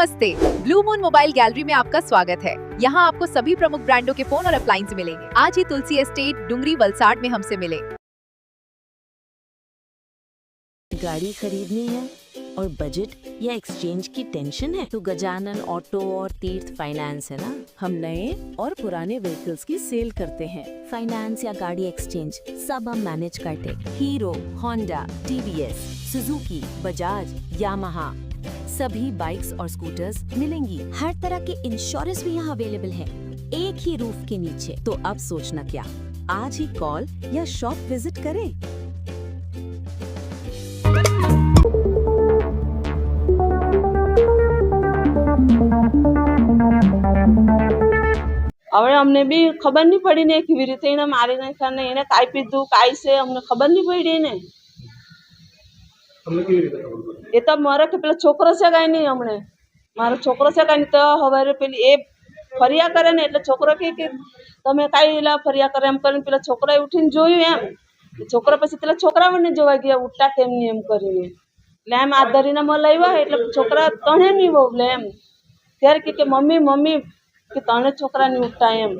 नमस्ते, blue moon mobile gallery में आपका स्वागत है। यहाँ आपको सभी प्रमुख ब्रांडों के फोन और अप्लायंस मिलेंगे। आज ही तुलसी एस्टेट डुंगरी वलसाड में हमसे मिले। गाड़ी खरीदनी है और बजट या एक्सचेंज की टेंशन है तो गजानन ऑटो और तीर्थ फाइनेंस है ना। हम नए और पुराने व्हीकल्स की सेल करते हैं। फाइनेंस या गाड़ी एक्सचेंज सब हम मैनेज करते। Hero, Honda, TVS, Suzuki, Bajaj, Yamaha सभी बाइक्स और स्कूटर्स मिलेंगी। हर तरह के इंश्योरेंस भी यहाँ अवेलेबल है, एक ही रूफ के नीचे। तो अब सोचना क्या, आज ही कॉल या शॉप विजिट करें। હવે અમને બી ખબર નહીં પડી ને કેવી રીતે એને મારી નાખ્યા ને એને કાઈ પીધું કાઈ છે અમને ખબર નહીં પડી ને એ તો મારે કે પેલો છોકરો છે કાંઈ નહીં હમણે મારો છોકરો છે કાંઈ નહીં તો હવે પેલી એ ફરિયા કરે ને એટલે છોકરો કે તમે કાંઈ એલા ફરિયા કરે એમ કરીને પેલા છોકરાએ ઉઠીને જોયું એમ છોકરા પછી પેલા છોકરાઓને જોવા ગયા ઉઠતા કેમ નહીં એમ કરીને એટલે એમ આ ધરીને મને લાવ્યા એટલે છોકરા તણે નહીં બોલે એમ ત્યારે કે મમ્મી મમ્મી કે તને છોકરા નહીં ઉઠતા એમ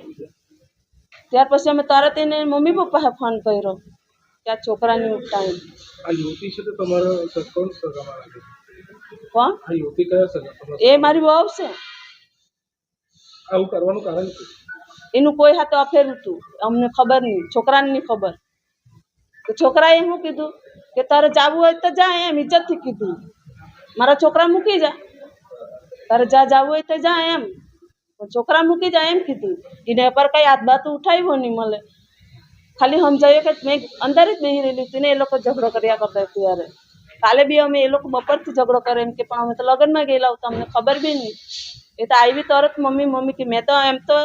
ત્યાર પછી અમે તરત એને મમ્મી પપ્પાએ ફોન કર્યો કે આ છોકરા નહીં ઉઠતા એમ આ યુવતી છે તો તમારો કોણ સગામાં લાગે? કોણ આ યુવતી કયા સગા તમારા? એ મારી વહુ છે આવું કરવાનું કારણ શું? એનું કોઈ હાથે અફેર હતું અમને ખબર નહીં છોકરાને નહીં ખબર તો છોકરાએ શું કીધું કે તારે જાવું હોય તો જા એમ ઇજ્જતથી કીધું મારા છોકરા મૂકી જા તારે જાવું હોય તો જા એમ છોકરા મૂકી જાય એમ કીધું એને પર કઈ હાથ બાત ઉઠાવ્યો નહીં મળે ખાલી સમજાયું કે મેં અંદર જ બેસી રહેલી હતી ને એ લોકો ઝઘડો કર્યા કરતા ત્યારે કાલે બી અમે એ લોકો બપોરથી ઝઘડો કરે એમ કે પણ અમે તો લગ્નમાં ગયેલા હતા અમને ખબર બી નહીં એ તો આવી તરત મમ્મી મમ્મી કે મેં તો એમ તો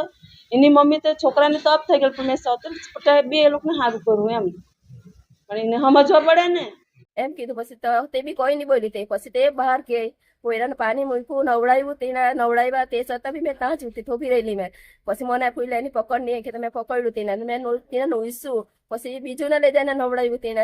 એની મમ્મી તો છોકરાને તો અપ થઈ ગયેલું પણ મેં સૌથી બી એ લોકોને સારું કરું એમ પણ એને સમજવા પડે ને એમ કીધું પછી તો તે બી કોઈ નહીં બોલી તે પછી તે બહાર કે કોયરાને પાણી મૂક્યું નવડાવ્યું તેના નવડાવ્યા તે છતાં બી મેં ત્યાં જ ઉઠી થોભી રહેલી મેં પછી મને ફૂલે એની પકડ નહીં કે તમે પકડ્યું તેને મેં તેને નોઈશું પછી બીજું ને લઈ જઈને નવડાવ્યું તેને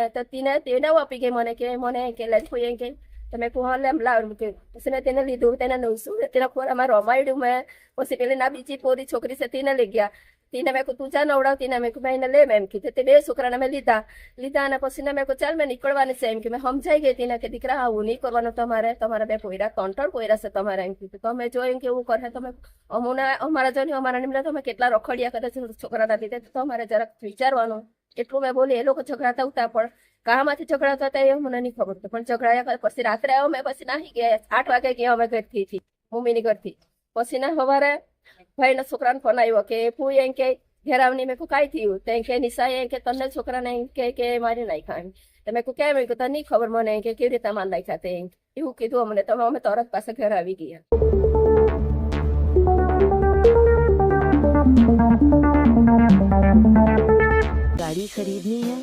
તેને આપી ગઈ મને કે લઈ કોઈ એમ કે તમે કોણ એમ લાવ કે પછી મેં તેને લીધું તેને નોઈશું તેના ખોરામાં રમાડ્યું મેં પછી પેલી ના બીજી પોરી છોકરી છે તેને લઈ ગયા તેને મેં તું જા નવડાવતી ને મેં ભાઈ ને લે એમ કીધું તે બે છોકરાને મેં લીધા અને પછી મેં ચાલ મેં નીકળવાની છે એમ કે મેં સમજાઈ ગઈ હતી ને કે દીકરા આવું નહીં કરવાનું તમારા બે પોયરા ત્રણ પોયરા છે તમારા એમ કીધું તમે જોયું કે એવું કરે તમે અમારા જોઈને અમારા નિમલે તમે કેટલા રખડિયા કરે છે છોકરાના લીધે તો તમારે જરાક વિચારવાનું એટલું મેં બોલી એ લોકો ઝઘડાતા ઉતા પણ કામાંથી ઝઘડાતા હતા એ મને નહીં ખબર પણ ઝઘડાયા પછી રાત્રે આવ્યો મેં પછી નાહી ગયા 8 વાગે ગયા અમે ઘરથી મમ્મીની ઘરથી પછી ના સવારે ભાઈના છોકરાને ફોન આવ્યો કે ફૂઈ એમ કે ઘેરાવની મેં કાંઈ થયું તો કે નિશાએ એમ કે તને છોકરાને એમ કે મારી નાખ્યા એમ તમે કેમ એમ કે તને નહીં ખબર મને કે કેવી રીતે મારી નાખ્યા તે એવું કીધું અમને તમે અમે તરત પાસે ઘર આવી ગયા। गाड़ी खरीदनी है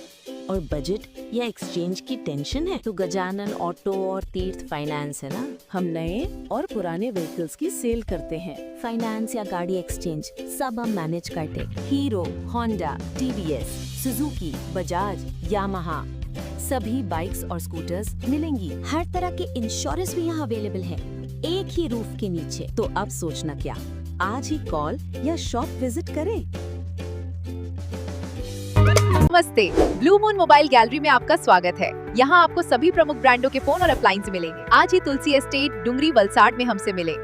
और बजट या एक्सचेंज की टेंशन है तो गजानन ऑटो और तीर्थ फाइनेंस है ना। हम नए और पुराने व्हीकल्स की सेल करते हैं। फाइनेंस या गाड़ी एक्सचेंज सब हम मैनेज करते। Hero, Honda, TVS, Suzuki, Bajaj, Yamaha सभी बाइक्स और स्कूटर्स मिलेंगी। हर तरह के इंश्योरेंस भी यहाँ अवेलेबल है, एक ही रूफ के नीचे। तो अब सोचना क्या, आज ही कॉल या शॉप विजिट करें। नमस्ते, ब्लू मून मोबाइल गैलरी में आपका स्वागत है। यहाँ आपको सभी प्रमुख ब्रांडों के फोन और अप्लायंस मिलेंगे। आज ही तुलसी एस्टेट डुंगरी वलसाड में हमसे मिले।